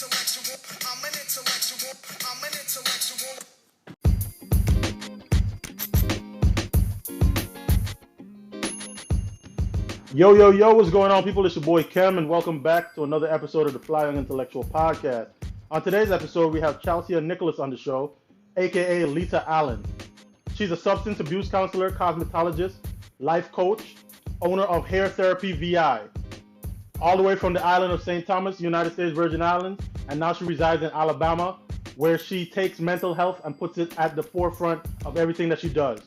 intellectual. I'm an intellectual. I'm an intellectual. Yo, yo, yo, what's going on, people? It's your boy Kem, and welcome back to another episode of the Flying Intellectual Podcast. On today's episode, we have Chalcia Nicholas on the show, aka Lita Allen. She's a substance abuse counselor, cosmetologist, life coach, owner of Hair Therapy VI, all the way from the island of St. Thomas, United States Virgin Islands, and now she resides in Alabama, where she takes mental health and puts it at the forefront of everything that she does.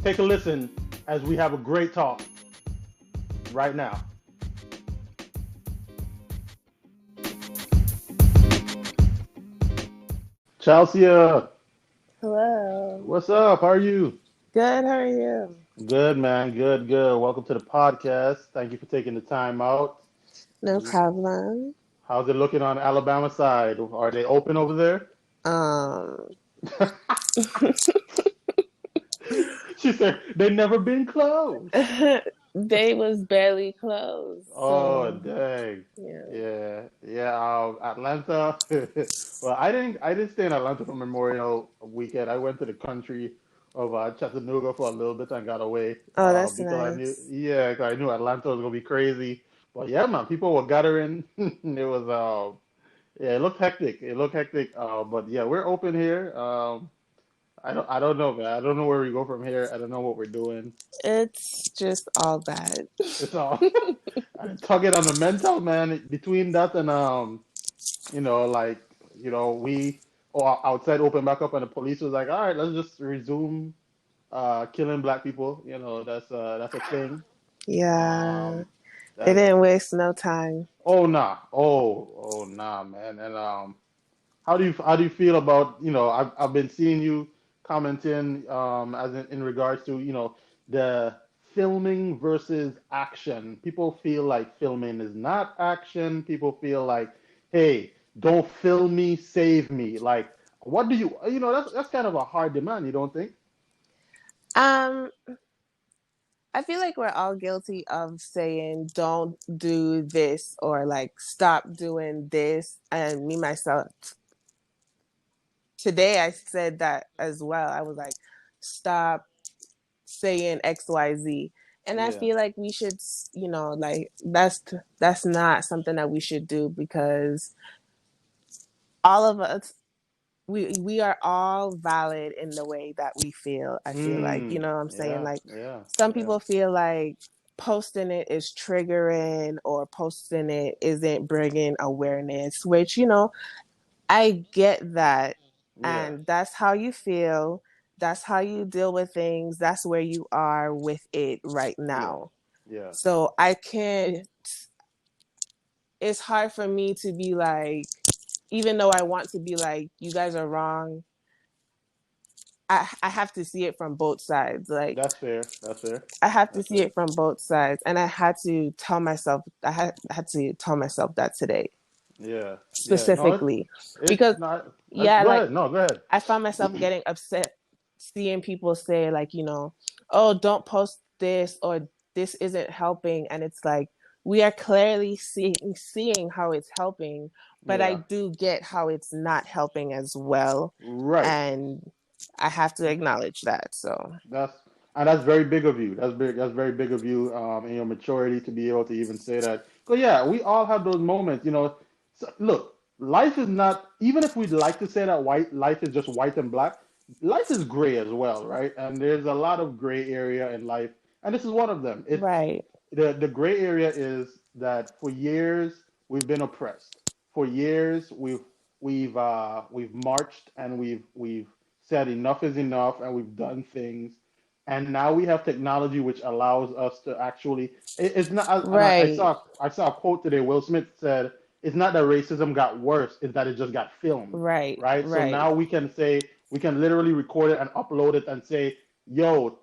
Take a listen as we have a great talk right now. Chalcia, Hello. what's up? How are you? Good, how are you? Good, man. Good, good. Welcome to the podcast. Thank you for taking the time out. No problem. How's it looking on Alabama side? Are they open over there? Um, She said they never been closed. they was barely closed, Oh, so dang. yeah. Yeah. Atlanta. Well, I didn't stay in Atlanta for Memorial Weekend. I went to the country of Chattanooga for a little bit and got away Oh, that's because I knew, nice. yeah, 'cause I knew Atlanta was gonna be crazy. But yeah, man, people were gathering. It was yeah, it looked hectic. It looked hectic. But yeah, we're open here. I don't know, man. I don't know where we go from here. I don't know what we're doing. It's just all bad. It's all tugging on the mental, man. Between that and like we outside open back up and the police was like, all right, let's just resume killing black people. That's a thing. Yeah, Um, it that's didn't waste no time. oh nah, oh nah, man. And how do you feel about I've been seeing you commenting as in regards to the filming versus action. People feel like filming is not action. People feel like, hey, don't film me, save me. Like, what do that's kind of a hard demand, you don't think? Um, I feel like we're all guilty of saying don't do this or like stop doing this. And me myself, today I said that as well. I was like, stop saying XYZ. And I Yeah, feel like we should, like that's not something that we should do because all of us we are all valid in the way that we feel. I feel like, you mm, know what I'm saying? yeah, Like yeah, some yeah, people feel like posting it is triggering or posting it isn't bringing awareness, which, I get that. yeah, And that's how you feel. That's how you deal with things. That's where you are with it right yeah, now. yeah, So it's hard for me to be like, even though I want to be like, you guys are wrong, I have to see it from both sides. Like, that's fair, that's fair, I have to that's see fair. it from both sides. And I had to tell myself that today, Yeah, yeah, no, specifically. it's Because, not. yeah, Go like, ahead. No, go ahead. I found myself getting upset seeing people say like, oh, don't post this or this isn't helping. And it's like, we are clearly seeing how it's helping, but I Yeah, do get how it's not helping as well. right. And I have to acknowledge that. So, That's that's very big of you. That's big. That's very big of you, in your maturity to be able to even say that. Because yeah, we all have those moments. So, look, life is not. Even if we'd like to say that white life is just white and black, life is gray as well, right? And there's a lot of gray area in life, and this is one of them. right, The gray area is that for years we've been oppressed. For years we've marched and we've said enough is enough and we've done things, and now we have technology which allows us to actually it's not. And I right, saw a quote today. Will Smith said it's not that racism got worse, it's that it just got filmed, right, right? So right, now we can literally record it and upload it and say, yo,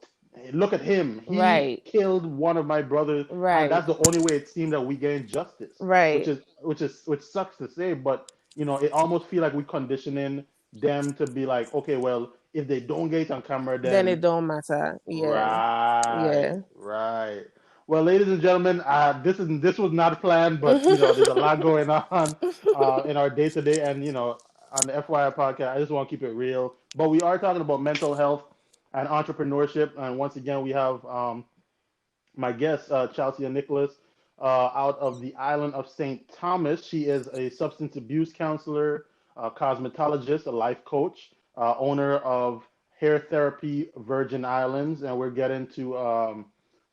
look at him. He right, killed one of my brothers, and right, that's the only way it seemed that we gained justice, which right. is which sucks to say, but it almost feel like we conditioning them to be like, okay, well, if they don't get it on camera, Then then it don't matter. Yeah, right, yeah. right. Well, ladies and gentlemen, this was not planned, but there's a lot going on in our day to day, and on the FYI podcast, I just want to keep it real. But we are talking about mental health and entrepreneurship, and once again, we have my guest, Chalcia Nicholas, out of the island of St. Thomas. She is a substance abuse counselor, a cosmetologist, a life coach, owner of Hair Therapy Virgin Islands, and we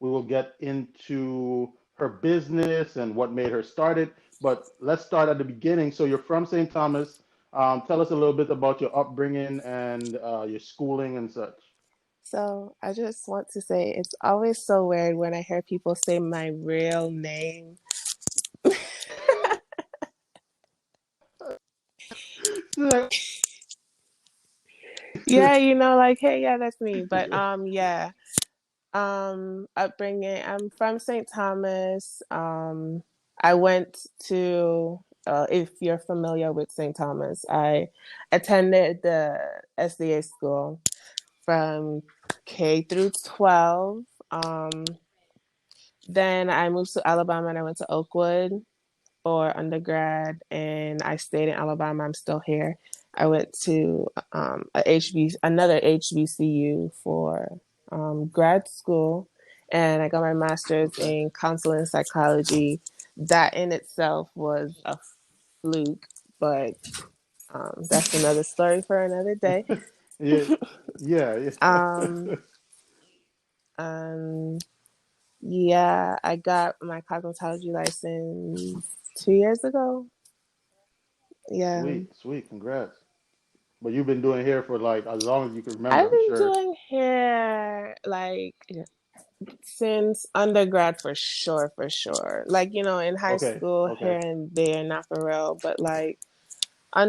will get into her business and what made her start it. But let's start at the beginning. So you're from St. Thomas. Tell us a little bit about your upbringing and your schooling and such. So I just want to say it's always so weird when I hear people say my real name. Yeah, like, hey, yeah, that's me. But yeah. Upbringing. I'm from St. Thomas. I went to if you're familiar with St. Thomas, I attended the SDA school from K through 12. Then I moved to Alabama and I went to Oakwood for undergrad, and I stayed in Alabama. I'm still here. I went to another HBCU for grad school, and I got my master's Okay. in counseling psychology. That in itself was a fluke, but that's another story for another day. Yeah, yeah, Um, yeah. um, yeah, I got my cosmetology license 2 years ago. Yeah. Sweet, sweet, congrats. But you've been doing hair for like as long as you can remember, I've I'm been sure. doing hair like since undergrad for sure, for sure. Like, in high Okay, school okay. here and there, not for real, but like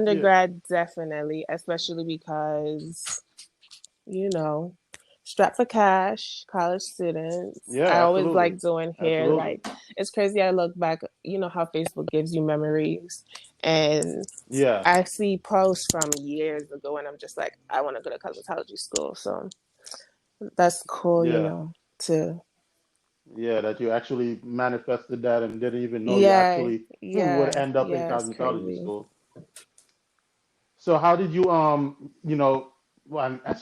Yeah, undergrad definitely, especially because, you know, strapped for cash, college students. I yeah, always absolutely. like doing hair. Absolutely. Like it's crazy. I look back, how Facebook gives you memories, and Yeah, I see posts from years ago, and I'm just like, I want to go to cosmetology school. So that's cool, yeah. to Yeah, that you actually manifested that and didn't even know you yeah, actually would yeah, end up in yeah, it's cosmetology crazy. school. So how did you so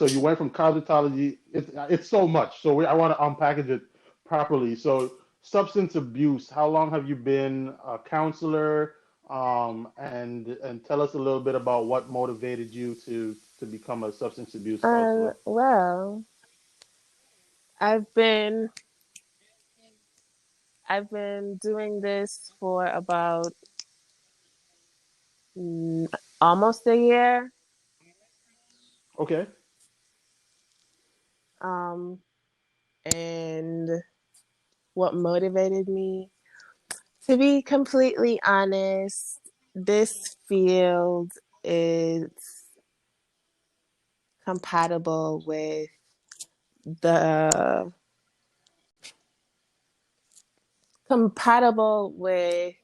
you went from cosmetology. It's so much. So I want to unpackage it properly. So substance abuse. How long have you been a counselor? And tell us a little bit about what motivated you to become a substance abuse counselor. Well, I've been I've been doing this for about mm, almost a year. Okay. Um, and what motivated me, to be completely honest, this field is compatible with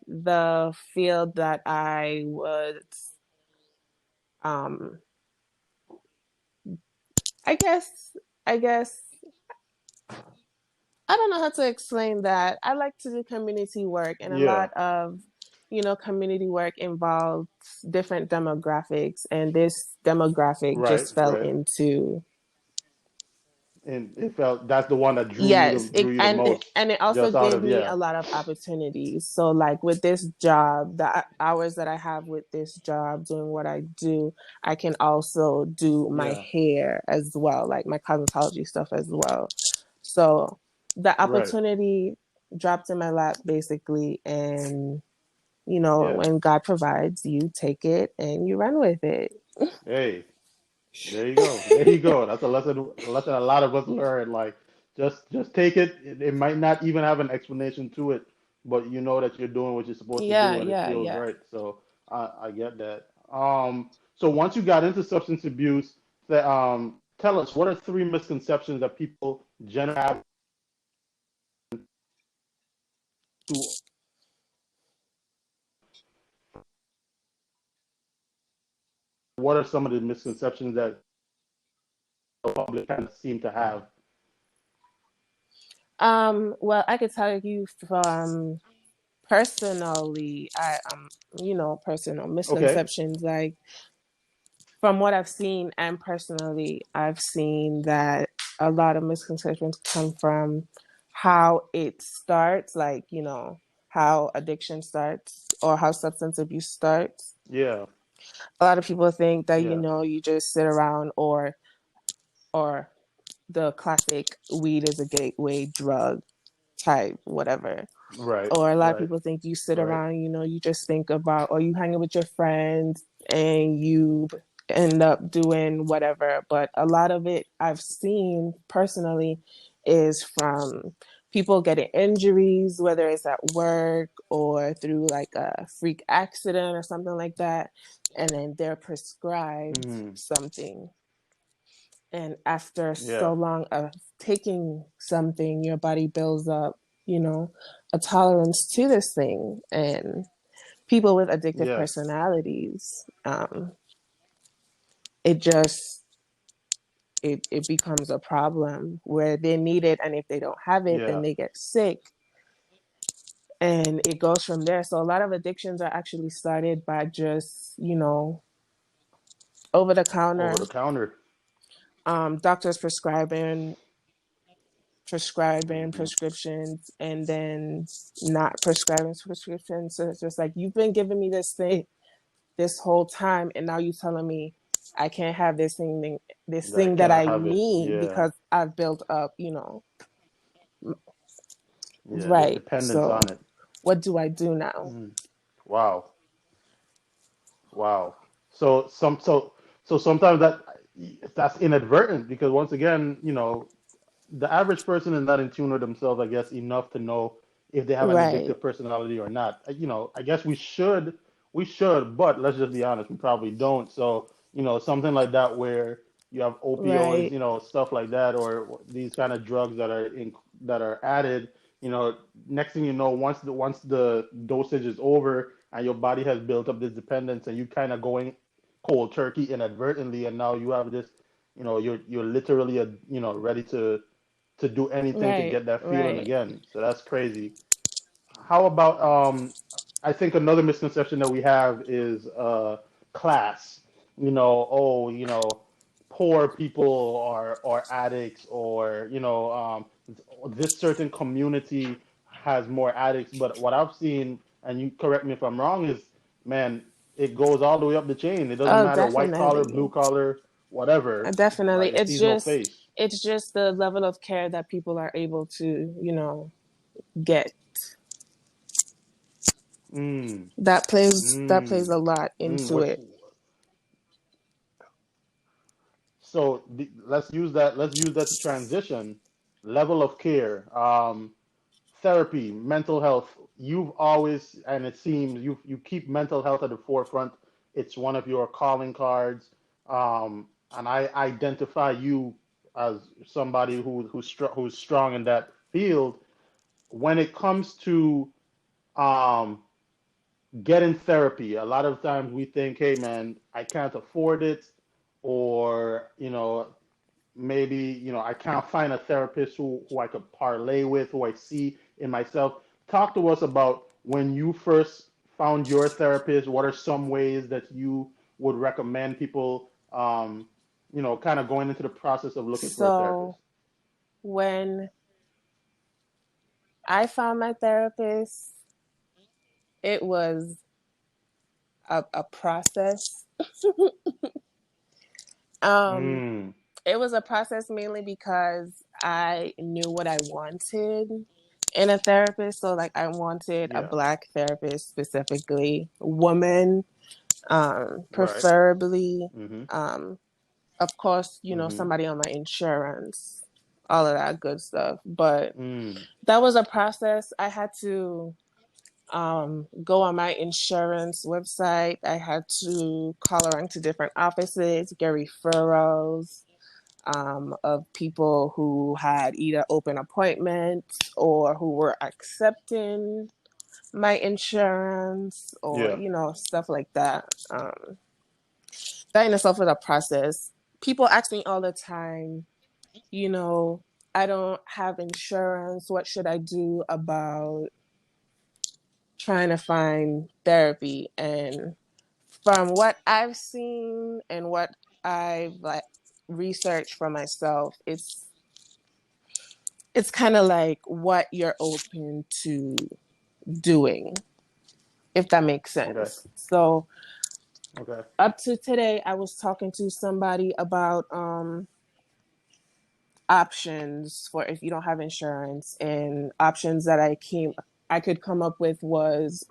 the field that um I guess I guess I don't know how to explain that. I like to do community work, and a Yeah. lot of community work involves different demographics, and this demographic Right. just fell Right. into. And it felt that's the one that Yes, drew you the most, and it also just out gave of me yeah, a lot of opportunities. So like with this job, the hours that I have with this job doing what I do, I can also do my yeah, hair as well, like my cosmetology stuff as well. So the right, opportunity dropped in my lap basically, and yeah. when God provides, you take it and you run with it. Hey, there you go, there you go. That's a lesson a lot of us learn. Like, just take it. It might not even have an explanation to it, but you know that you're doing what you're supposed to Yeah, do, and it yeah, feels yeah. right. So I get that. So once you got into substance abuse, tell us what are three misconceptions that people generally have to what are some of the misconceptions that the public kind of seem to have. Well, I could tell you from personally, personal Okay. misconceptions. Like from what I've seen, and personally, I've seen that a lot of misconceptions come from how it starts, like, how addiction starts or how substance abuse starts. Yeah. A lot of people think that, Yeah. you just sit around, or the classic weed is a gateway drug type, whatever. Right. Or a lot of Right. people think you sit Right. around, you just think about, or you hang out with your friends and you end up doing whatever. But a lot of it I've seen personally is from people getting injuries, whether it's at work or through like a freak accident or something like that. And then they're prescribed Mm. something. And after Yeah. so long of taking something, your body builds up, you know, a tolerance to this thing. And people with addictive Yes. personalities, it just it becomes a problem where they need it, and if they don't have it, then Yeah. they get sick, and it goes from there. So a lot of addictions are actually started by just, over the Over counter, the counter. doctors prescribing Hmm. prescriptions, and then not prescribing prescriptions. So it's just like, you've been giving me this thing this whole time, and now you're telling me I can't have this That I thing that cannot I have it. need Yeah. because I've built up, Yeah. The right. dependence So on it. what do I do now? Mm. Wow. Wow. So sometimes that's inadvertent because once again, the average person is not in tune with themselves, I guess, enough to know if they have an Right, addictive personality or not. I guess we should, but let's just be honest, we probably don't. So, something like that where you have opioids, right, stuff like that, or these kind of drugs that are added, next thing you know, once the dosage is over and your body has built up this dependence and you kind of going cold turkey inadvertently, and now you have this, you're literally ready to do anything to right, get that feeling right. again. So that's crazy. How about I think another misconception that we have is class. Poor people are addicts, or this certain community has more addicts. But what I've seen, and you correct me if I'm wrong, is, man, it goes all the way up the chain. It doesn't Oh, matter white collar, blue definitely. collar, whatever. Definitely. Like, it sees no face. It's just the level of care that people are able to, get. Mm, That plays a mm, lot mm. into it. Let's use that. Let's use that to transition. Level of care, therapy, mental health. You've always, and it seems you keep mental health at the forefront. It's one of your calling cards, and I identify you as somebody who's strong in that field. When it comes to um, getting therapy, a lot of times we think, hey man, I can't afford it, or maybe I can't find a therapist who I could parlay with, who I see in myself. Talk to us about when you first found your therapist. What are some ways that you would recommend people, kind of going into the process of looking for a therapist? So when I found my therapist, it was a process. um, Mm, it was a process mainly because I knew what I wanted in a therapist. So like I wanted a yeah, black therapist, specifically woman, right. preferably. Mm-hmm. Um, of course, Mm-hmm. somebody on my insurance, all of that good stuff. But Mm, that was a process. I had to go on my insurance website. I had to call around to different offices, get referrals of people who had either open appointments or who were accepting my insurance, or yeah. stuff like that. That in itself was a process. People ask me all the time, you know, I don't have insurance. What should I do about trying to find therapy? And from what I've seen and what I've like researched for myself, it's kind of like what you're open to doing, if that makes Okay. sense. So Okay. up to today, I was talking to somebody about options for if you don't have insurance, and options that I could come up with was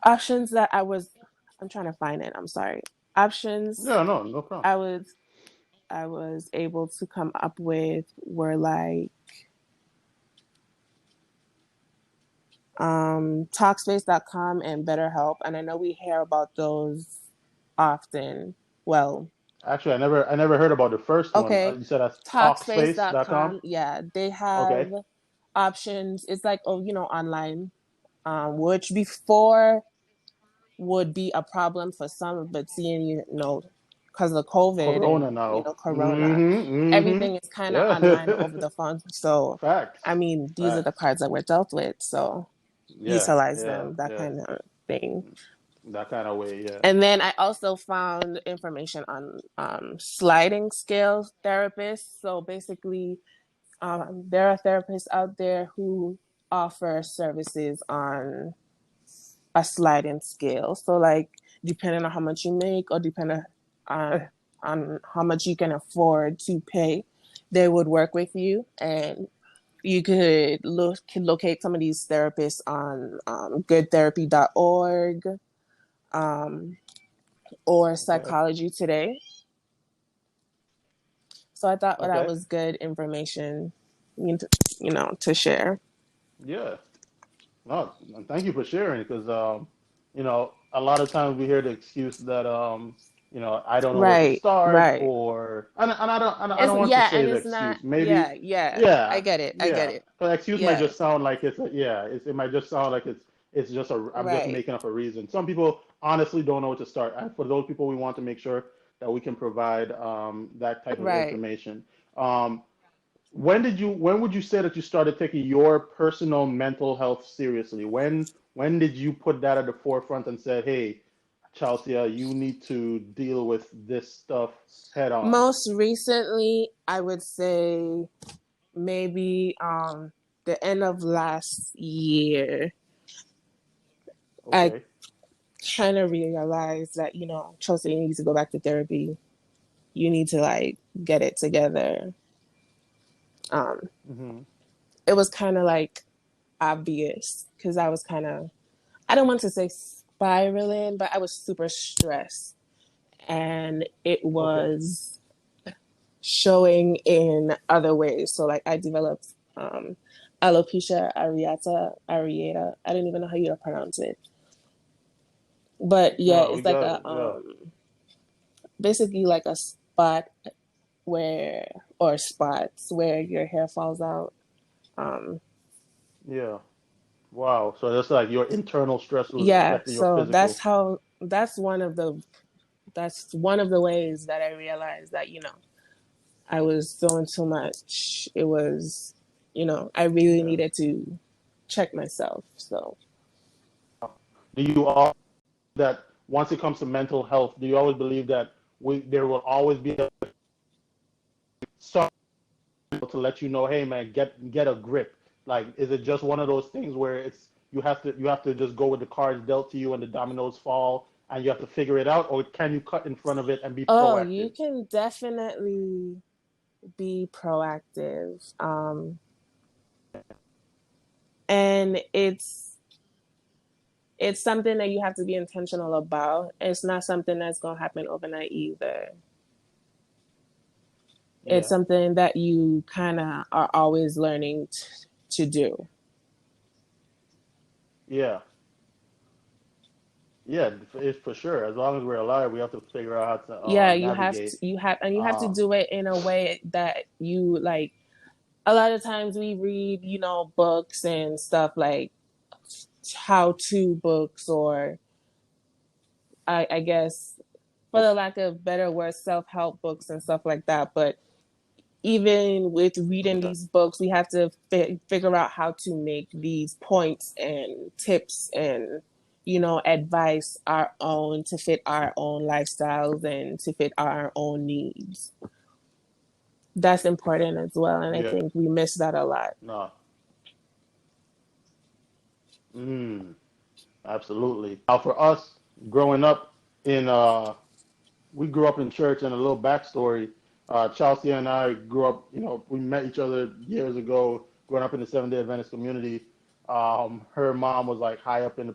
options that I'm trying to find it. I'm sorry. Options Yeah. No. No problem. I was I was able to come up with were like Talkspace.com and BetterHelp, and I know we hear about those often. Well, Actually, I never heard about the first one. okay, You said that's Talkspace.com. Talkspace.com. Yeah, they Okay. have options. It's like, oh, online, which before would be a problem for some, but seeing, because of COVID Corona and, now. Corona, Mm-hmm. Mm-hmm. everything is kind of online Yeah. over the phone. So, Facts. I mean, these are the Facts. cards that we're dealt with. So, Yeah. utilize Yeah. them, that Yeah. kind of thing. That kind of way. Yeah. And then I also found information on sliding scale therapists. So basically, there are therapists out there who offer services on a sliding scale. So, like, depending on how much you make or depending on, on how much you can afford to pay, they would work with you. And you could locate some of these therapists on goodtherapy.org, um, or Okay. Psychology Today. So I thought that Okay. was good information, to share. Yeah. No, thank you for sharing because a lot of times we hear the excuse that I don't know where to Right, start right. and I It's don't want to yeah, say and the it's not. excuse. Maybe Yeah, yeah. I yeah, get it. I get yeah. it. The excuse might Yeah, just sound like it might just sound like it's just I'm just right, making up a reason. Some people honestly don't know where to start. And for those people, we want to make sure that we can provide that type of right. information. Um, when would you say that you started taking your personal mental health seriously? When did you put that at the forefront and said, "Hey, Chelsea, you need to deal with this stuff head on." Most recently, I would say maybe the end of last year. I Okay. kind of realized that, Chelsea, you need to go back to therapy. You need to like get it together. Um, Hmm. it was kind of like obvious because I was kind of, I don't want to say spiraling, but I was super stressed, and it Okay. was showing in other ways. So like I developed alopecia areata. I didn't even know how you pronounce it. But yeah, No, we it's like got a it. Yeah. basically like a spot where or spots where your hair falls out. Um Yeah. Wow. So that's like your internal stress was yeah, affecting your so physical. that's one of the ways that I realized that, I was doing too much. It was, I really Yeah. needed to check myself. So, Do you all that once it comes to mental health, do you always believe that there will always be some to let you know, hey man, get a grip? Like, is it just one of those things where you have to just go with the cards dealt to you and the dominoes fall and you have to figure it out, or can you cut in front of it and be oh, you proactive? can definitely be proactive. And it's something that you have to be intentional about. It's not something that's going to happen overnight either. It's Yeah, something that you kind of are always learning to do. yeah, yeah. It's for sure. As long as we're alive, we have to figure out how to Yeah, navigate. you have to Um, do it in a way that you like. A lot of times we read, books and stuff like how to books, or I guess, for the lack of better words, self help books and stuff like that. But even with reading Okay. these books, we have to figure out how to make these points and tips and, advice our own to fit our own lifestyles and to fit our own needs. That's important as well. And I Yeah. think we miss that a lot. No. Mm, absolutely. Now, for us, growing up in we grew up in church, and a little backstory. Chalcia and I grew up, we met each other years ago, growing up in the Seventh Day Adventist community. Her mom was like high up in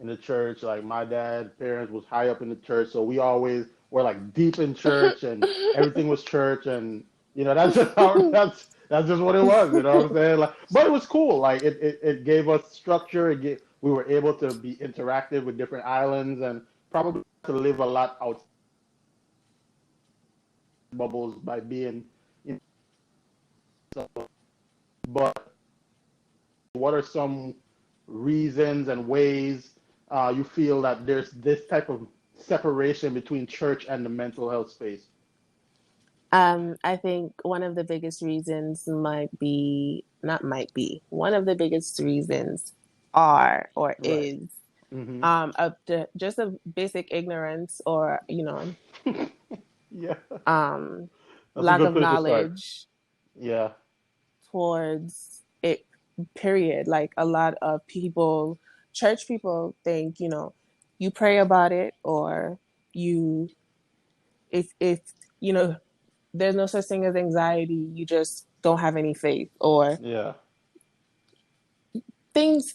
the church, like my dad, parents was high up in the church, so we always were like deep in church, and everything was church, and that's just how that's just what it was, you know what I'm saying? Like, but it was cool. Like it gave us structure. We were able to be interactive with different islands and probably to live a lot outside bubbles by being, you know, but what are some reasons and ways you feel that there's this type of separation between church and the mental health space? I think one of the biggest reasons might be, not might be, one of the biggest reasons are or Right. is Hmm. just a basic ignorance or, Yeah, um, that's a lack good of place to start. knowledge Yeah. towards it, period. Like a lot of people, church people think, you pray about it or you, if, you know, there's no such thing as anxiety, you just don't have any faith or Yeah. things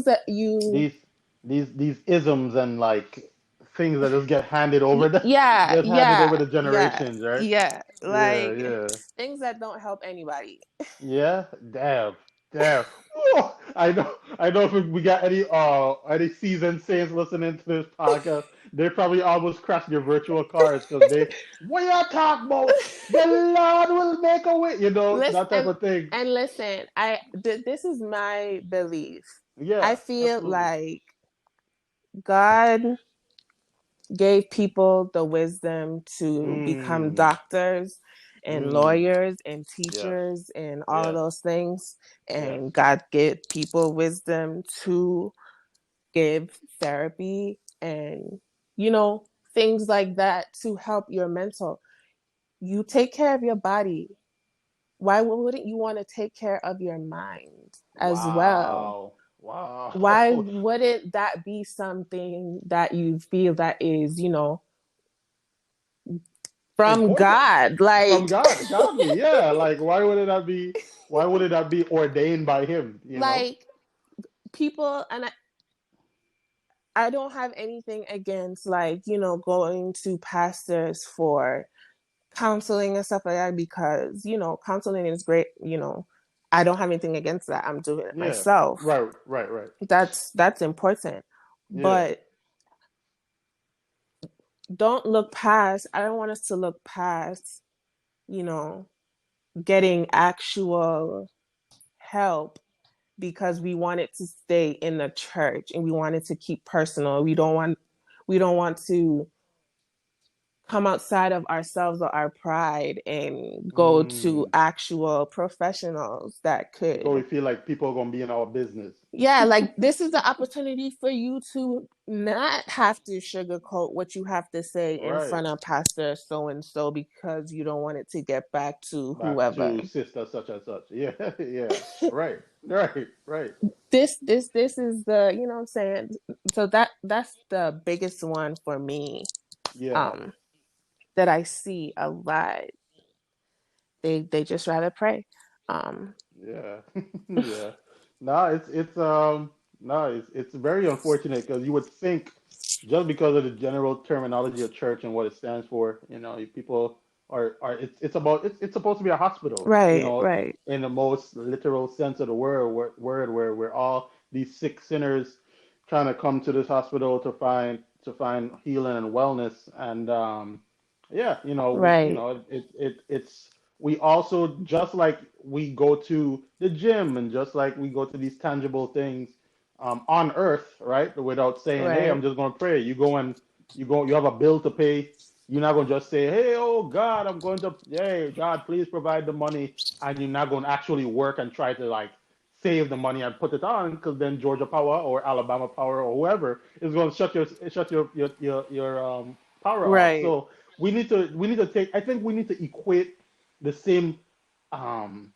that you, These these isms and like things that just get handed over yeah, get handed over yeah, the yeah, generations, right? yeah, Yeah, like yeah. things that don't help anybody. Yeah, damn, damn. Woo! I know if we got any seasoned saints listening to this podcast, they probably almost crashed their virtual cars because what you talk about? The Lord will make a way, Listen that type of thing. and listen, this is my belief. I Yeah, feel absolutely. like God gave people the wisdom to become Mm, doctors and mm, lawyers and yes, teachers and all of yes, those things. yes. And God gave people wisdom to give therapy and, you know, things like that to help your mental. You take care of your body. Why wouldn't you want to take care of your mind as well? Wow, Why wow. wouldn't that be something that you feel that is, from Important God? from Like, God, godly, yeah. Like, why would it not be? Why would it not be ordained by Him? like people, and I don't have anything against, like, going to pastors for counseling and stuff like that because, counseling is great. I don't have anything against that. I'm doing it Yeah, myself. right, right, right. That's important. Yeah. But don't look past, I don't want us to look past, you know, getting actual help because we want it to stay in the church and we want it to keep personal. We don't want to come outside of ourselves or our pride and go to Mm. actual professionals that Because we could, feel like people are gonna be in our business. yeah, like this is the opportunity for you to not have to sugarcoat what you have to say in Right. front of pastor so and so because you don't want it to get back to Back whoever. to sister such and such. Yeah, yeah. Right, right, right. This is the, what I'm saying. So that's the biggest one for me. Yeah, um that I see a lot. They just rather pray. um yeah, yeah. No, it's very unfortunate because you would think just because of the general terminology of church and what it stands for, people are it's supposed to be a hospital, right, right, in the most literal sense of the where we're all these sick sinners trying to come to this hospital to find healing and wellness, and yeah, right, it's we also, just like we go to the gym and just like we go to these tangible things on earth, right? Without saying, "Hey, I'm right, just going to pray." You have a bill to pay. You're not going to just say, hey, oh God, I'm going to, hey, God, please provide the money. And you're not going to actually work and try to like save the money and put it on, because then Georgia Power or Alabama Power or whoever is going to shut your power off. Right. So we need to take, I think we need to equate the same um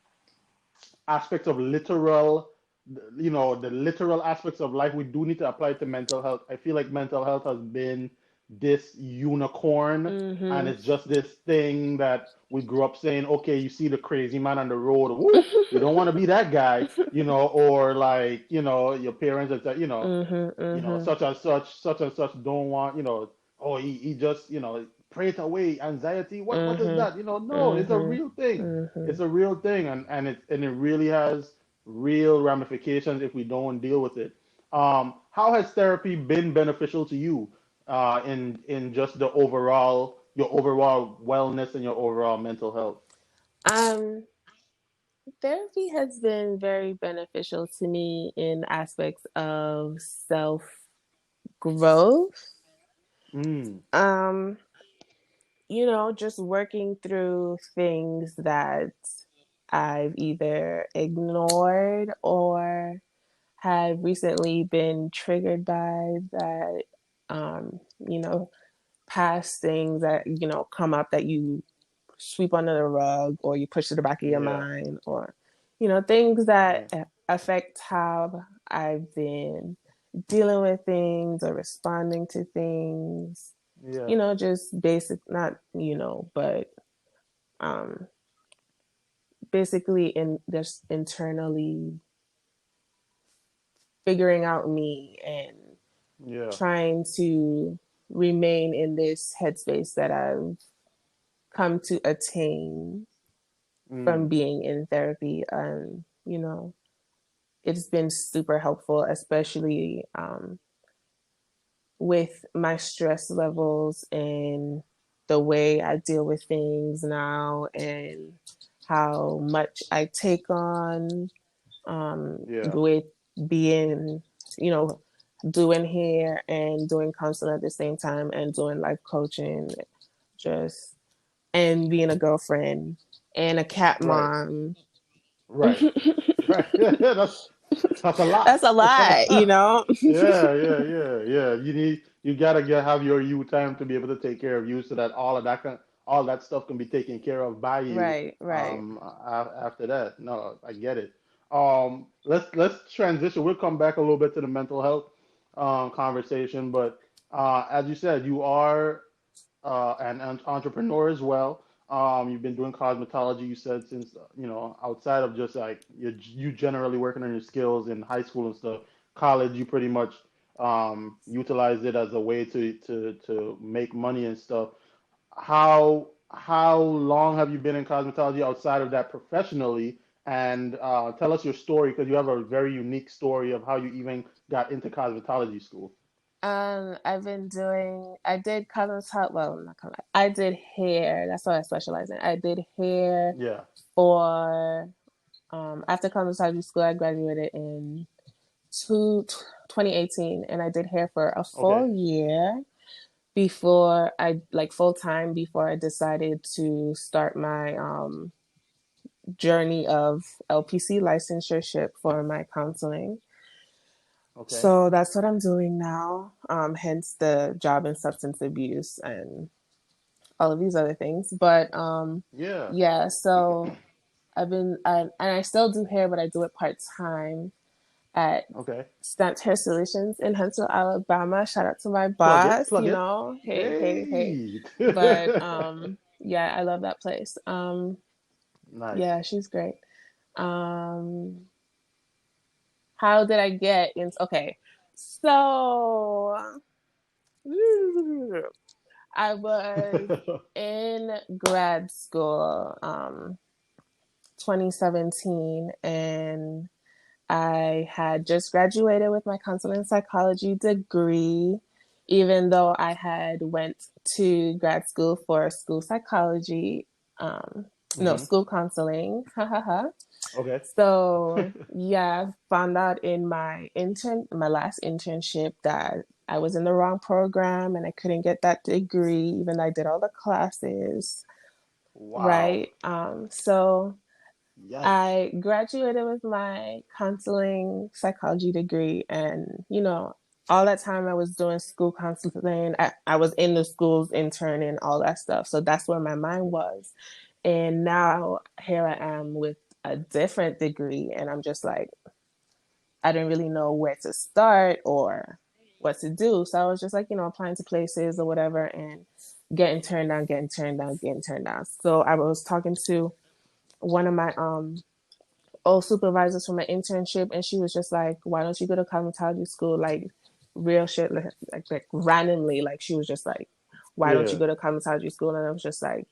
aspects of literal, the literal aspects of life. We do need to apply it to mental health. I feel like mental health has been this unicorn, and Mm-hmm. it's just this thing that we grew up saying, okay, you see the crazy man on the road, woo, you don't want to be that guy, or like, your parents are, Mm-hmm. Mm-hmm. such and such don't want, oh, he just, pray it away, anxiety. What is Mm-hmm. that? No, it's a Mm-hmm. real thing. Mm-hmm. It's a real thing, and it really has real ramifications if we don't deal with it. How has therapy been beneficial to you, in just your overall wellness and your overall mental health? Um, Therapy has been very beneficial to me in aspects of self growth. Mm, Um, just working through things that I've either ignored or have recently been triggered by, that, um, you know, past things that, come up that you sweep under the rug or you push to the back of your yeah, mind, or, things that yeah, affect how I've been dealing with things or responding to things, yeah, just basic, not, but um, basically in just internally figuring out me and yeah. trying to remain in this headspace that I've come to attain from Mm, being in therapy. It's been super helpful, especially with my stress levels and the way I deal with things now, and how much I take on, yeah. with being, you know, doing hair and doing counseling at the same time and doing life coaching, just, and being a girlfriend and a cat Right, mom. right, right. That's a lot. That's a lot, Yeah, yeah, yeah, yeah. You gotta have your you time to be able to take care of you, so that all that stuff can be taken care of by you. Right, right. After that, no, I get it. Let's transition. We'll come back a little bit to the mental health conversation, but as you said, you are an entrepreneur as well. You've been doing cosmetology, you said, since, outside of just like you generally working on your skills in high school and stuff. College, you pretty much utilized it as a way to make money and stuff. How long have you been in cosmetology outside of that professionally? And tell us your story, because you have a very unique story of how you even got into cosmetology school. I did cosmetology, well, not cosmetology, I did hair. That's what I specialize in. I did hair Yeah. for, after cosmetology school, I graduated in two, 2018, and I did hair for a full Okay. year before I, like, full time, before I decided to start my, journey of LPC licensureship for my counseling. Okay. So that's what I'm doing now. Hence the job in substance abuse and all of these other things. But Yeah. yeah, so and I still do hair, but I do it part time at Okay. Stunt Hair Solutions in Huntsville, Alabama. Shout out to my Plug it. boss, Plug it. Hey, hey, hey. Hey. But yeah, I love that place. Nice. Yeah, she's great. Um, how did I get into? Okay, so I was in grad school, 2017, and I had just graduated with my counseling psychology degree, even though I had went to grad school for school psychology, um, no, Hmm. school counseling. Ha ha ha. Okay. So yeah, I found out in my last internship that I was in the wrong program and I couldn't get that degree, even though I did all the classes, Wow. right? So Yikes. I graduated with my counseling psychology degree, and all that time I was doing school counseling. I was in the schools interning, all that stuff. So that's where my mind was. And now here I am with a different degree, and I'm just like, I didn't really know where to start or what to do. So I was just like, applying to places or whatever and getting turned down, getting turned down, getting turned down. So I was talking to one of my old supervisors from my internship, and she was just like, why don't you go to cosmetology school? Like real shit, like randomly. Like she was just like, why don't you Yeah. go to cosmetology school? And I was just like,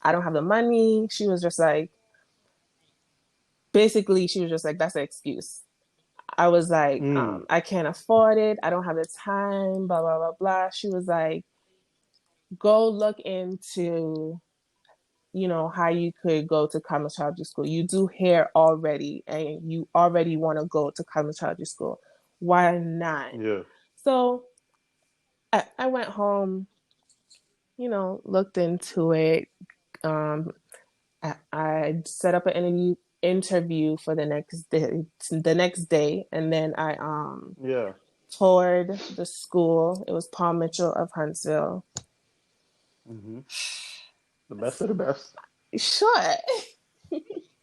I don't have the money. She was just like, basically, she was just like, that's an excuse. I was like, Mm. I can't afford it. I don't have the time, blah, blah, blah, blah. She was like, go look into, how you could go to cosmetology school. You do hair already and you already want to go to cosmetology school. Why not? Yeah. So I went home, looked into it. Um, I set up an interview for the next day, and then I Yeah. toured the school. It was Paul Mitchell of Huntsville. Hmm. The best of the best. Sure.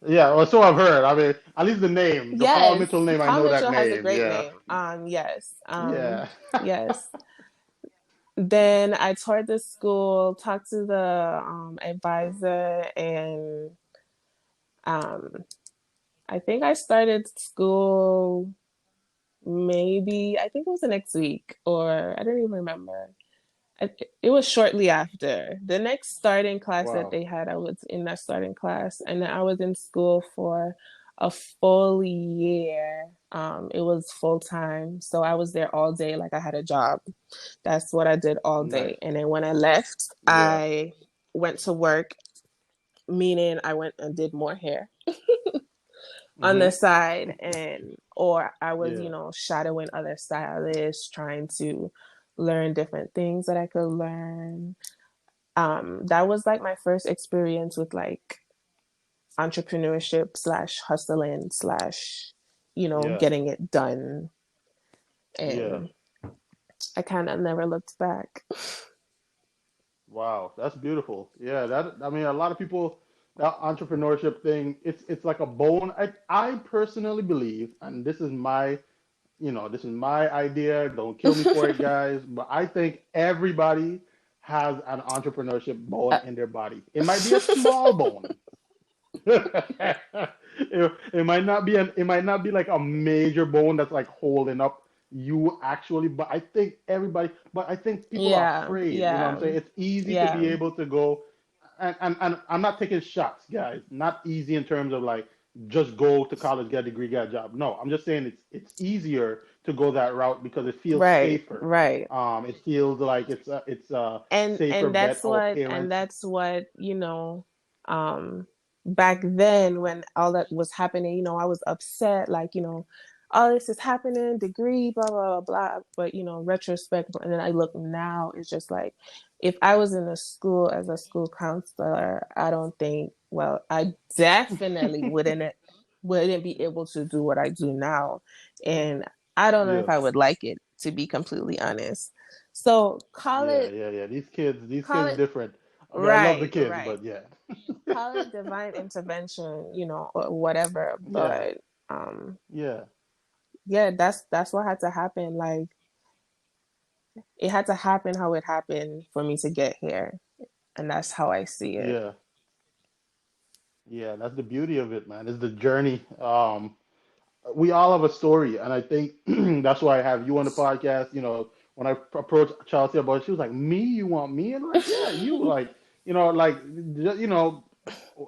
Yeah, well, so I've heard. I mean, at least the name, the Paul Yes, Mitchell name, I Paul know that Mitchell has a name. great Yeah. name. Yes. Yeah. Yes. Then I toured the school, talked to the advisor, and um, I think I started school maybe, I think it was the next week, or I don't even remember. It was shortly after. The next starting class that Wow. they had, I was in that starting class, and then I was in school for a full year. It was full time, so I was there all day, like I had a job. That's what I did all Nice. day. And then when I left, Yeah. I went to work, meaning I went and did more hair on the Hmm. side, and or I was, Yeah. shadowing other stylists, trying to learn different things that I could learn. That was like my first experience with like entrepreneurship slash hustling slash, Yeah. getting it done. Yeah. And I kind of never looked back. Wow. That's beautiful. Yeah. That, I mean, a lot of people, that entrepreneurship thing, it's like a bone. I personally believe, and this is my, this is my idea. Don't kill me for it, guys. But I think everybody has an entrepreneurship bone Uh, in their body. It might be a small bone. It might not be it might not be like a major bone that's like holding up you actually, but I think people are yeah, afraid, you know what I'm yeah, saying? It's easy to be yeah. able to go, and I'm not taking shots, guys. Not easy in terms of like just go to college, get a degree, get a job. No, I'm just saying it's easier to go that route because it feels Right, safer. right. It feels like it's a and safer and bet. that's Our what and parents, that's what um back then when all that was happening, I was upset, like, all this is happening, degree, blah blah blah blah. But retrospect, and then I look now, it's just like, if I was in a school as a school counselor, I don't think, well, I definitely wouldn't be able to do what I do now. And I don't know yeah. if I would like it, to be completely honest. So Yeah, yeah, yeah. These call kids it different. I mean, I love the right, kids, right. but yeah. Call it divine intervention, or whatever. Yeah, But um, yeah, yeah, that's what had to happen. Like it had to happen how it happened for me to get here, and that's how I see it. yeah, yeah. That's the beauty of it, man. It's the journey. We all have a story, and I think that's why I have you on the podcast. When I approached Chelsea about it, she was like, "Me? You want me?" And I'm like, "Yeah, you." Like, like, you know,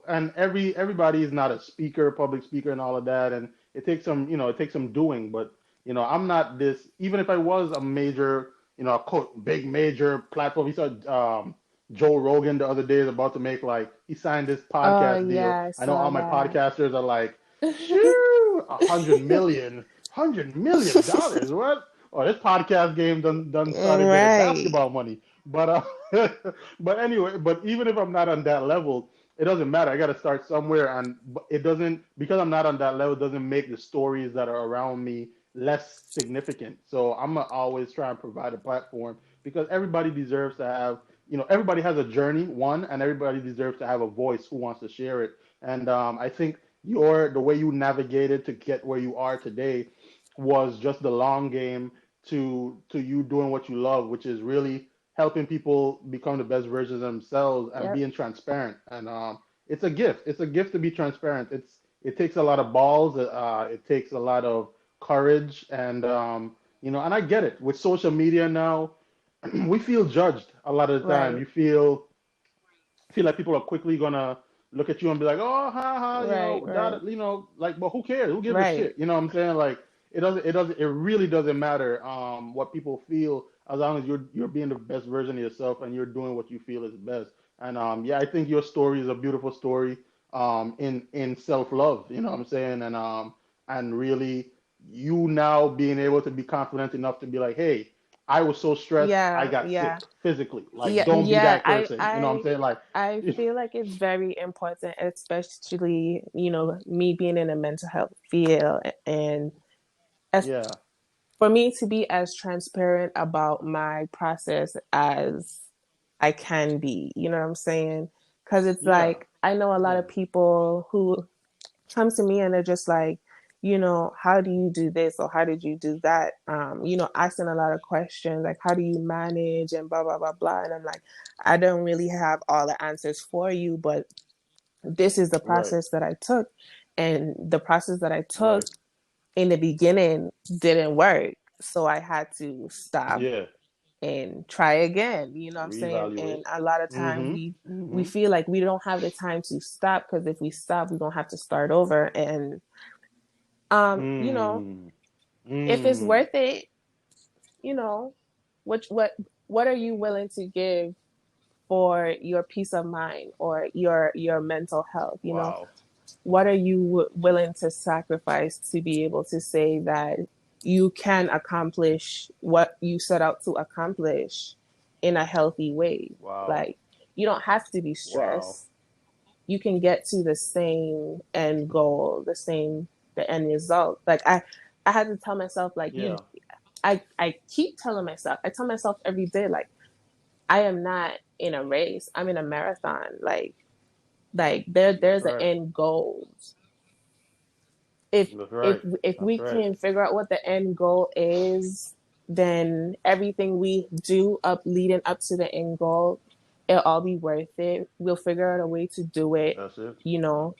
and everybody is not a speaker, public speaker, and all of that, and it takes some doing. But I'm not this. Even if I was a major, a quote big major platform, he said Joe Rogan the other day is about to make like he signed this Oh podcast deal. yeah, I I know saw all my that. podcasters are like, shoo, $100 million, $100 million. What? oh, this podcast game done started getting Right. basketball money. But but anyway, but even if I'm not on that level, it doesn't matter. I got to start somewhere, and it doesn't because I'm not on that level doesn't make the stories that are around me less significant. So I'm gonna always try and provide a platform because everybody deserves to have, everybody has a journey, one, and everybody deserves to have a voice who wants to share it. And I think the way you navigated to get where you are today was just the long game to you doing what you love, which is really helping people become the best versions of themselves and Yep. being transparent. And it's a gift. It's a gift to be transparent. It takes a lot of balls. It takes a lot of courage, and and I get it. With social media now, we feel judged a lot of the time. Right. You feel like people are quickly gonna look at you and be like, "Oh, ha ha," Right. Right. that, like, but who cares? Who gives a Right. shit? You know what I'm saying? Like, it really doesn't matter what people feel as long as you're being the best version of yourself and you're doing what you feel is best. And yeah, I think your story is a beautiful story in self love. You know what I'm saying? And really, you now being able to be confident enough to be like, "Hey, I was so stressed, I Yeah. got Yeah. sick physically. Like, Yeah. don't be Yeah. that person." You know what I'm saying? Like, I feel like it's very important, especially, me being in a mental health field, and as yeah, for me to be as transparent about my process as I can be, you know what I'm saying? Because it's yeah, like, I know a lot yeah, of people who come to me and they're just like, how do you do this or how did you do that? Asking a lot of questions like, how do you manage and blah, blah, blah, blah. And I'm like, I don't really have all the answers for you, but this is the right, process that I took. And the process that I took right, in the beginning didn't work. So I had to stop yeah, and try again, you know what I'm saying? reevaluate. And a lot of time Mm-hmm. we Mm-hmm. feel like we don't have the time to stop, because if we stop, we're gonna have to start over. And um, you know, Mm. if it's Mm. worth it, you know, what what what are you willing to give for your peace of mind or your mental health? Wow. What are you willing to sacrifice to be able to say that you can accomplish what you set out to accomplish in a healthy way? Wow. Like, you don't have to be Wow. stressed. You can get to the same end goal, the end result. Like, I had to tell myself, like, Yeah. I keep telling myself, I tell myself every day, like, I am not in a race, I'm in a marathon. Like That's there's an right. end goal. if That's if right. if That's we right. can figure out what the end goal is, then everything we do up leading up to the end goal, it'll all be worth it. We'll figure out a way to do it, That's it. you know,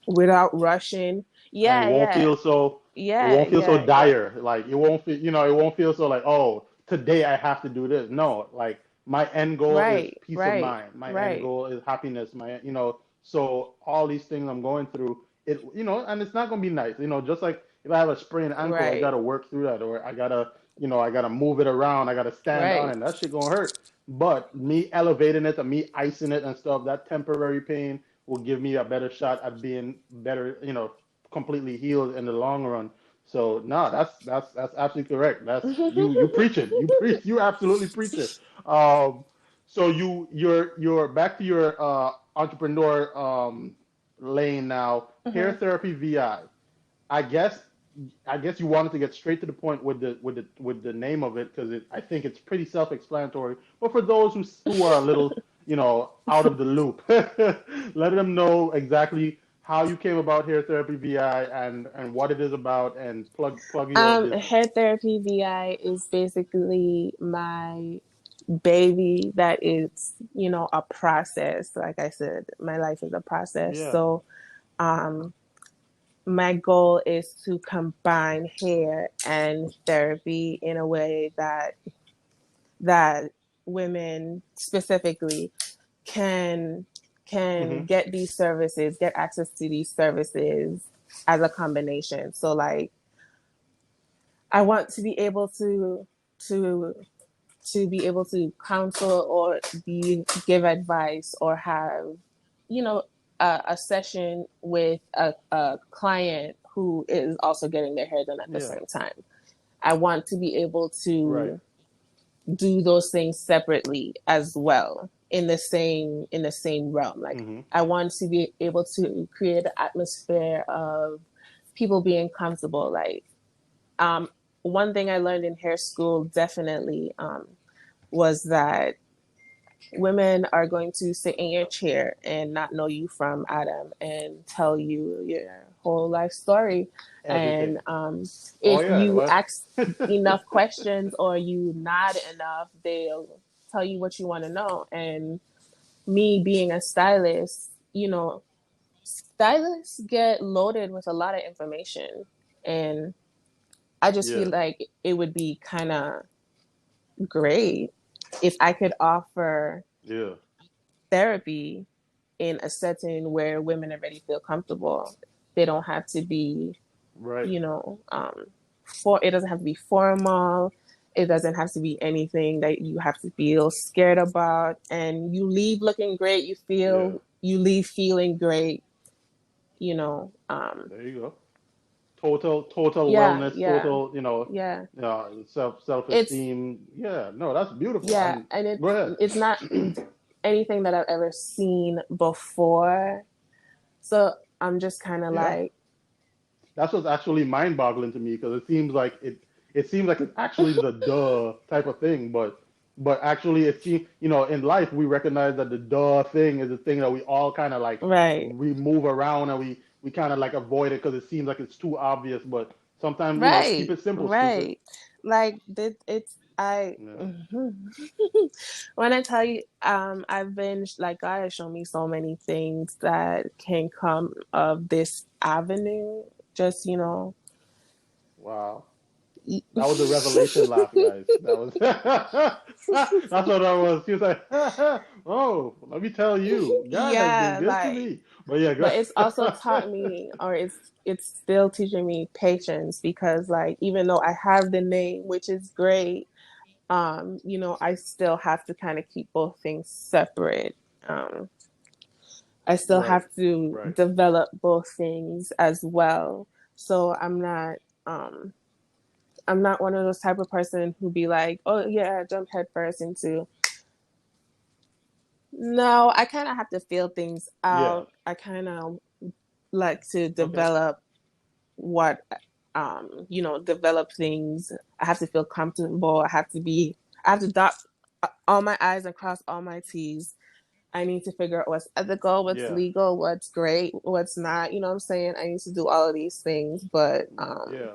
without rushing. And Yeah, yeah, it yeah, won't feel so yeah, yeah. dire. Like, it won't feel so like, oh, today I have to do this. No, like, my end goal is Right, peace of right, mind. My end right. goal is happiness. So all these things I'm going through, and it's not gonna be nice. Just like if I have a sprained ankle, I Right, gotta work through that, or I gotta move it around. I gotta stand on right. it. That shit gonna hurt. But me elevating it and me icing it and stuff, that temporary pain will give me a better shot at being better, completely healed in the long run. So no, that's absolutely correct. That's you preaching. You preach. You absolutely preach it. Um, so you're back to your entrepreneur lane now. Hair Hmm. therapy VI. I guess I guess you wanted to get straight to the point with the name of it because I think it's pretty self-explanatory. But for those who are a little out of the loop, let them know exactly how you came about Hair Therapy VI and what it is about and plug your business. Hair therapy VI is basically my baby that is, a process. Like I said, my life is a process. Yeah. So, um, my goal is to combine hair and therapy in a way that women specifically can Hmm. get these services, get access to these services as a combination. So, like, I want to be able to to be able to counsel or give advice or have, you know, a session with a client who is also getting their hair done at the Yeah. same time. I want to be able Right. to do those things separately as well in the same realm. Like Mm-hmm. I want to be able to create an atmosphere of people being comfortable. Like um, one thing I learned in hair school definitely was that women are going to sit in your chair and not know you from Adam and tell you your whole life story. And Everything. Oh if yeah. you What? ask enough questions or you nod enough, they'll tell you what you want to know. And me being a stylist, stylists get loaded with a lot of information. And I just feel Yeah. like it would be kind of great if I could offer Yeah. therapy in a setting where women already feel comfortable. They don't have to be, Right. you know, for it doesn't have to be formal. It doesn't have to be anything that you have to feel scared about. And you leave looking great. Yeah. You leave feeling great. There you go. Total Yeah, wellness, yeah, total, yeah. self It's esteem. Yeah, no, that's beautiful. yeah, And and go ahead. it's not anything that I've ever seen before. So I'm just kind of Yeah, like, that's what's actually mind-boggling to me because it seems like it's actually the duh type of thing, but actually it seems in life we recognize that the duh thing is the thing that we all kind of like right. we move around and we kind of like avoid it because it seems like it's too obvious. But sometimes keep Right, it simple, stupid. right. Like it's I Yeah. when I tell you, I've been like God has shown me so many things that can come of this avenue. Just Wow. y- That was a revelation laugh, guys. That was that's what that was. She was like, "Oh, let me tell you, God has been yeah, good to like, me." But yeah, but go. it's also taught me, or it's still teaching me patience because like even though I have the name, which is great, I still have to kind of keep both things separate. I still Right, have to right. develop both things as well. So um I'm not one of those type of person who be like, oh yeah, jump headfirst into. No, I kind of have to feel things Yeah. out. I kind of like to Okay. develop what develop things. I have to feel comfortable. I have to dot all my I's and cross all my T's. I need to figure out what's ethical, what's Yeah. legal, what's great, what's not. You know what I'm saying? I need to do all of these things, but Yeah.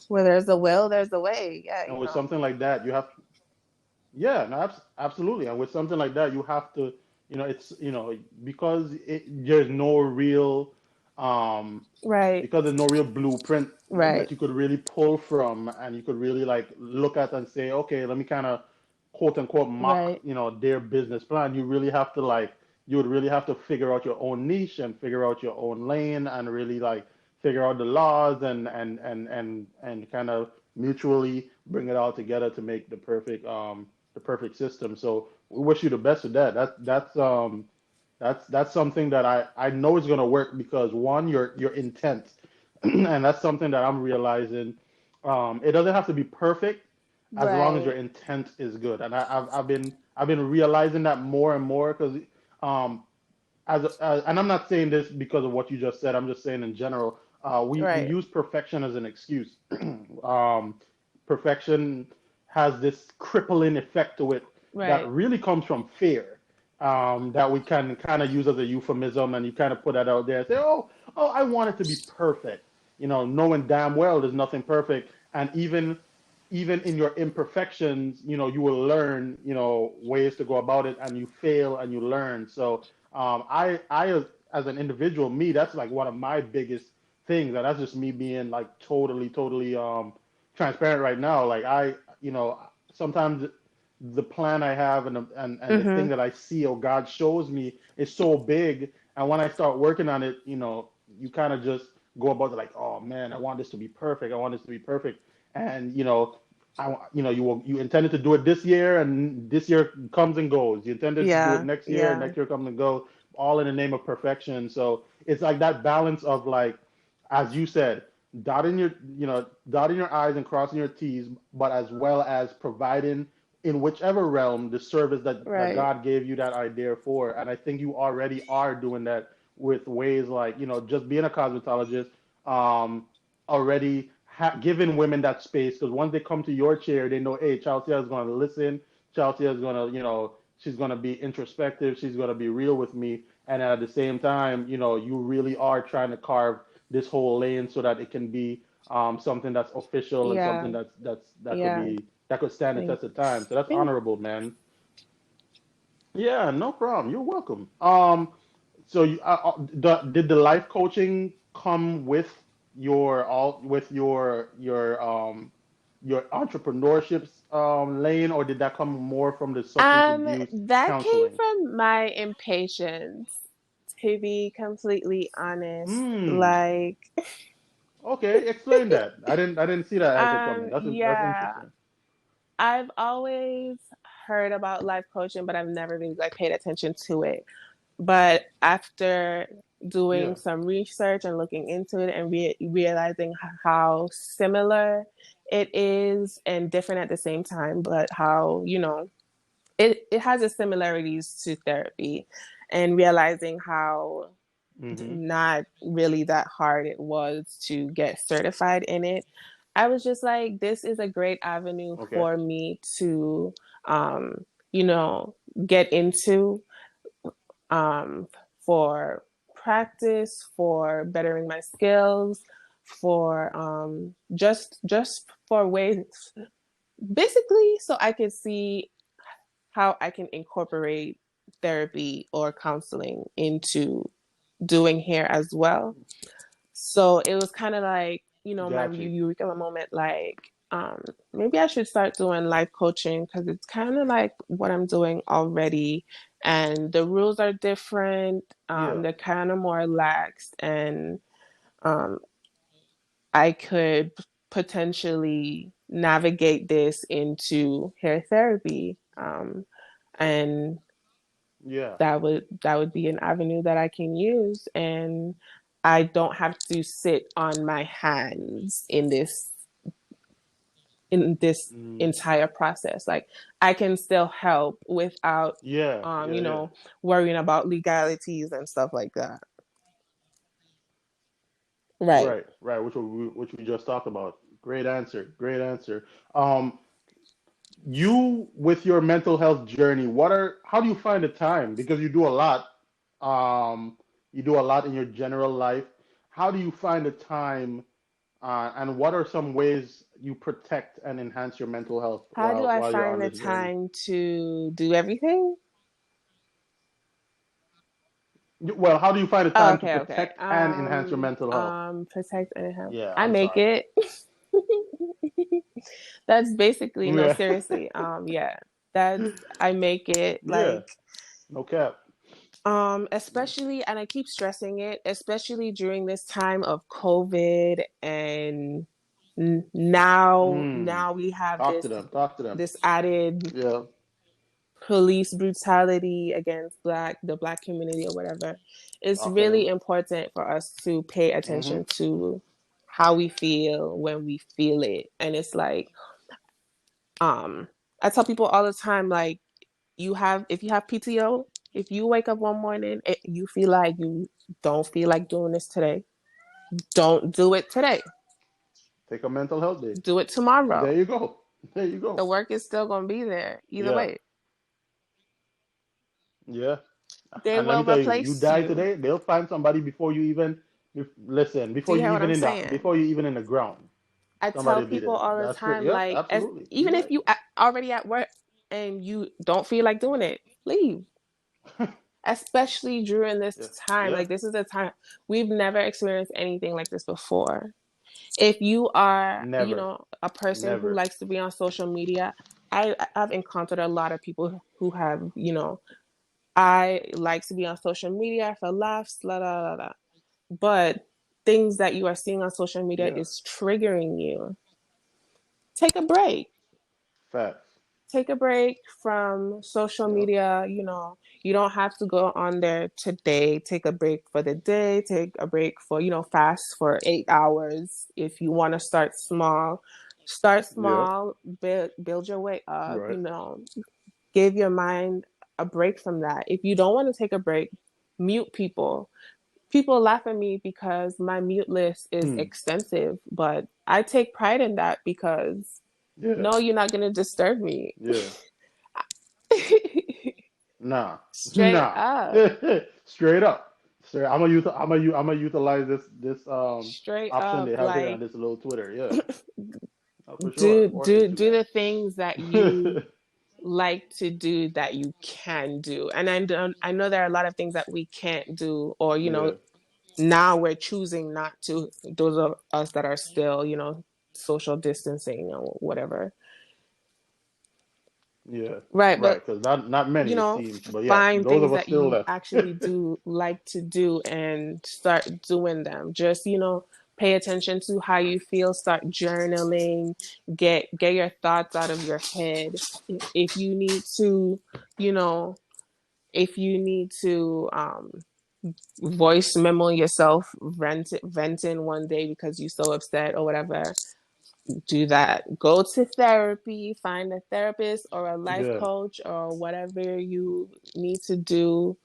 where there's a will, there's a way. Yeah, And with something like that, you have. Yeah, no, absolutely. And with something like that, you have to, it's, because there's no real, um, Right, because there's no real blueprint right, that you could really pull from and you could really like look at and say, okay, let me kind of quote unquote mock, right, their business plan. You really have to like, you would really have to figure out your own niche and figure out your own lane and really like figure out the laws and kind of mutually bring it all together to make the perfect system. So we wish you the best with that. That's something that I know is gonna work because one, your intent, and that's something that I'm realizing. It doesn't have to be perfect as long as your right, intent is good, and I've been realizing that more and more because um, and I'm not saying this because of what you just said. I'm just saying in general, we right, use perfection as an excuse. um, Perfection has this crippling effect to it that right, really comes from fear. That we can kind of use as a euphemism, and you kind of put that out there and say, "Oh, I want it to be perfect," knowing damn well there's nothing perfect, and even in your imperfections, you will learn, ways to go about it, and you fail and you learn. So, I as an individual, me, that's like one of my biggest things, and that's just me being like totally transparent right now. Like sometimes the plan I have and the thing mm-hmm, that I see or God shows me is so big, and when I start working on it, you kind of just go about it like, oh man, I want this to be perfect. I want this to be perfect, and you intended to do it this year, and this year comes and goes. You intended to do it yeah, next year, and yeah, next year comes and goes, all in the name of perfection. So it's like that balance of like, as you said. dotting your dotting your I's and crossing your T's, but as well as providing in whichever realm the service that Right. God gave you that idea for. And I think you already are doing that with ways like, just being a cosmetologist, um, already giving women that space, because once they come to your chair, they know, hey, Chelsea is going to listen. Chelsea is going to, she's going to be introspective. She's going to be real with me. And at the same time, you really are trying to carve this whole lane so that it can be something that's official and Yeah. something that could Yeah. be that could stand the Thank test of time. So that's you. honorable, man. Yeah, no problem. You're welcome. So did the life coaching come with your entrepreneurship lane, or did that come more from the substance abuse That came counseling? from my impatience, to be completely honest. Hmm. Like, Okay, explain that. I didn't see that as it coming. That's yeah, interesting. I've always heard about life coaching, but I've never really like paid attention to it. But after doing Yeah. some research and looking into it and realizing how similar it is and different at the same time, but how, it has its similarities to therapy, and realizing how Mm-hmm. not really that hard it was to get certified in it, I was just like, this is a great avenue Okay. for me to, you know, get into, um, for practice, for bettering my skills, for just for ways, basically, so I could see how I can incorporate therapy or counseling into doing hair as well. So it was kind of like, my Got you. eureka moment, like, maybe I should start doing life coaching because it's kind of like what I'm doing already. And the rules are different. Yeah. They're kind of more lax. And um, I could potentially navigate this into hair therapy. And Yeah. that would be an avenue that I can use, and I don't have to sit on my hands in this Mm. entire process. Like, I can still help without Yeah. um, Yeah. you Yeah. know, worrying about legalities and stuff like that. Right. Right. Right. Which we just talked about. Great answer. Great answer. Um, you with your mental health journey, how do you find the time? Because you do a lot. You do a lot in your general life. How do you find the time? And what are some ways you protect and enhance your mental health How do while I while you're find on the this journey? time to do everything? Well, how do you find the Oh, time to okay, okay. protect and enhance your mental health? Protect and help. Yeah, I I'm make sorry. it. That's basically, no, Yeah. seriously. Yeah. That's I make it, Yeah. like, No cap. especially, and I keep stressing it, especially during this time of COVID, and Mm. now we have Talk this to them. Talk to them. this added Yeah. police brutality against the black community or whatever. It's Talk to really them. important for us to pay Hmm. attention to how we feel when we feel it. And it's like, um I tell people all the time, like, if you have PTO, if you wake up one morning and you feel like you don't feel like doing this today, don't do it today. Take a mental health day. Do it There tomorrow. you go. There you The go. work is still going to be there either Yeah. way. Yeah. They And let will me tell you, you replace die you. today, they'll find somebody before you even listen, Do you hear what I'm saying? before you even in the ground. I tell Somebody be people there. all the That's great. time, Yep, like, as absolutely. You're even if right. you already at work and you don't feel like doing it, leave. Especially during this Yeah. time, Yeah. like, this is a time we've never experienced anything like this before. If you are, Never. a person who Never. likes to be on social media, I've encountered a lot of people who have, I like to be on social media for laughs, la la la la. But things that you are seeing on social media Yeah. is triggering you. Take a break. Facts. take a break from social Yep. media. You don't have to go on there today. Take a break for the day. Take a break for, fast for 8 hours. If you want to start Yep. small, build your way up, Right. give your mind a break from that. If you don't want to take a break, mute people. People laugh at me because my mute list is Hmm. extensive, but I take pride in that because Yeah. no, you're not going to disturb me. Yeah. Nah. Straight Nah. up. Straight up. Straight. I'm gonna utilize this Straight option up. they have here on like this little Twitter. Yeah. For sure. do Or do Instagram. the things that you like to do that you can do. And I know there are a lot of things that we can't do, or Yeah. now we're choosing not to. Those are us that are still, social distancing or whatever. Yeah. Right, but Right. Because not many it seems, but yeah, find those things of us that still you left. actually do like to do and start doing them. Just, pay attention to how you feel, start journaling, get your thoughts out of your head. If you need to, you know, if you need to voice memo yourself venting one day because you're so upset or whatever, do that. Go to therapy, find a therapist or a life Yeah. coach or whatever you need to do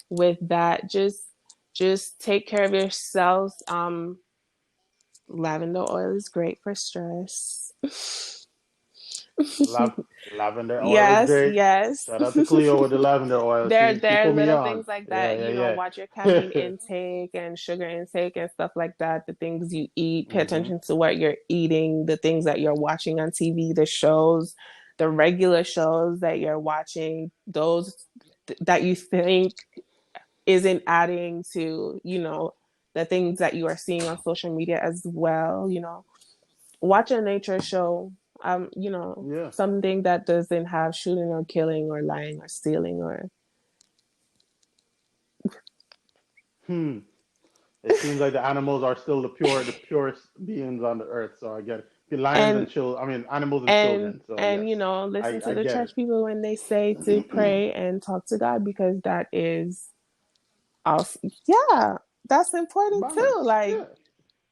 with that. Just take care of yourselves. Lavender oil is great for stress. Lav- Lavender oil is Yes, great. yes. Shout out to Cleo with the lavender oil. She There are put me little on. things like Yeah, that, yeah, watch your yeah. caffeine intake and sugar intake and stuff like that, the things you eat, pay hmm attention to what you're eating, the things that you're watching on TV, the shows, the regular shows that you're watching, those that you think isn't adding to, the things that you are seeing on social media as well, watch a nature show, Yeah. something that doesn't have shooting or killing or lying or stealing or Hmm. It seems like the animals are still the purest beings on the earth. So I get it. The lions and and children. I mean, animals and and children. So and yes, listen to I the get church people when they say to it. pray and talk to God, because that is also, yeah, that's important too, Balance. like, Yeah.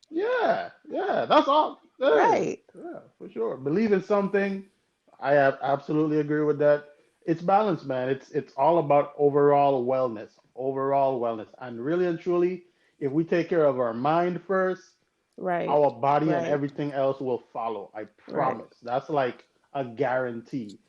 Yeah, yeah, that's all. Hey, right, yeah, for sure. Believe in something. I have absolutely agree with that. It's balance, man. It's all about overall wellness, and really and truly, if we take care of our mind first, right, our body and right, everything else will follow. I right. promise. That's like a guarantee.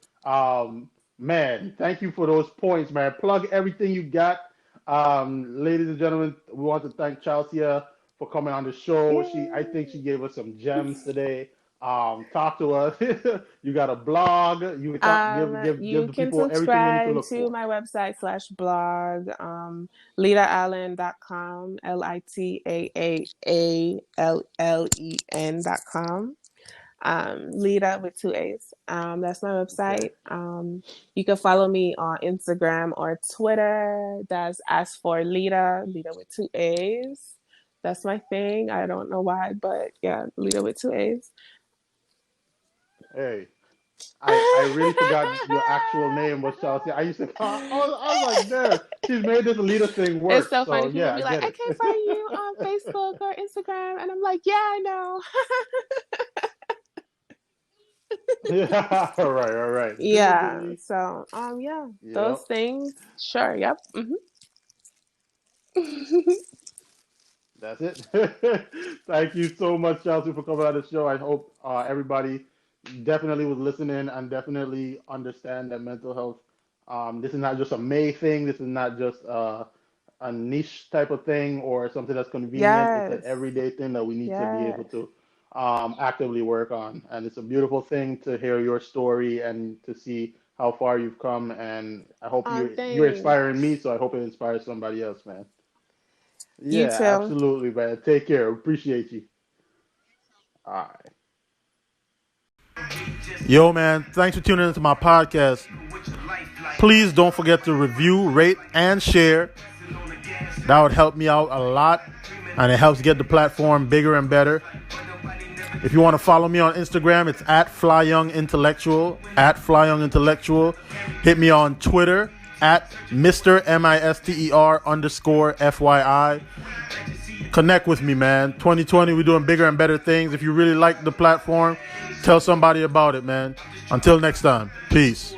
Man, thank you for those points, man. Plug everything you got. Ladies and gentlemen, we want to thank Chalcia for coming on the show. I think she Yay. gave us some gems today. Talk to us. You got a blog. You can talk. Give You the can people everything they need to subscribe look to for. my website slash blog, litaallen.com, LITAAALLEN.com. Lita with two A's. That's my Okay. website. You can follow me on Instagram or Twitter. That's as for Lita with two A's. That's my thing. I don't know why, but yeah, Lita with two A's. Hey, I really forgot your actual name was Chelsea. I used to call. I was like, damn, she's made this leader thing It's work. so So funny. People yeah, I be like, get I it. can't find you on Facebook or Instagram. And I'm like, yeah, I know. Yeah, all right. Yeah. So, yeah, those Yep, things. Sure. Yep. that's it. Thank you so much, Chelsea, for coming on the show. I hope everybody definitely was listening and definitely understand that mental health. This is not just a May thing. This is not just a niche type of thing or something that's convenient. It's an Yes. everyday thing that we need to be able Yes. to actively work on. And it's a beautiful thing to hear your story and to see how far you've come. And I hope you're inspiring me, Thanks. so I hope it inspires somebody else, man. You Yeah, too. absolutely, man. Take care. Appreciate you. All right. Yo, man, thanks for tuning into my podcast. Please don't forget to review, rate, and share. That would help me out a lot, and it helps get the platform bigger and better. If you want to follow me on Instagram, it's at FlyYoungIntellectual, at FlyYoungIntellectual. Hit me on Twitter at Mr. MISTER_FYI. Connect with me, man. 2020, we're doing bigger and better things. If you really like the platform, tell somebody about it, man. Until next time, peace.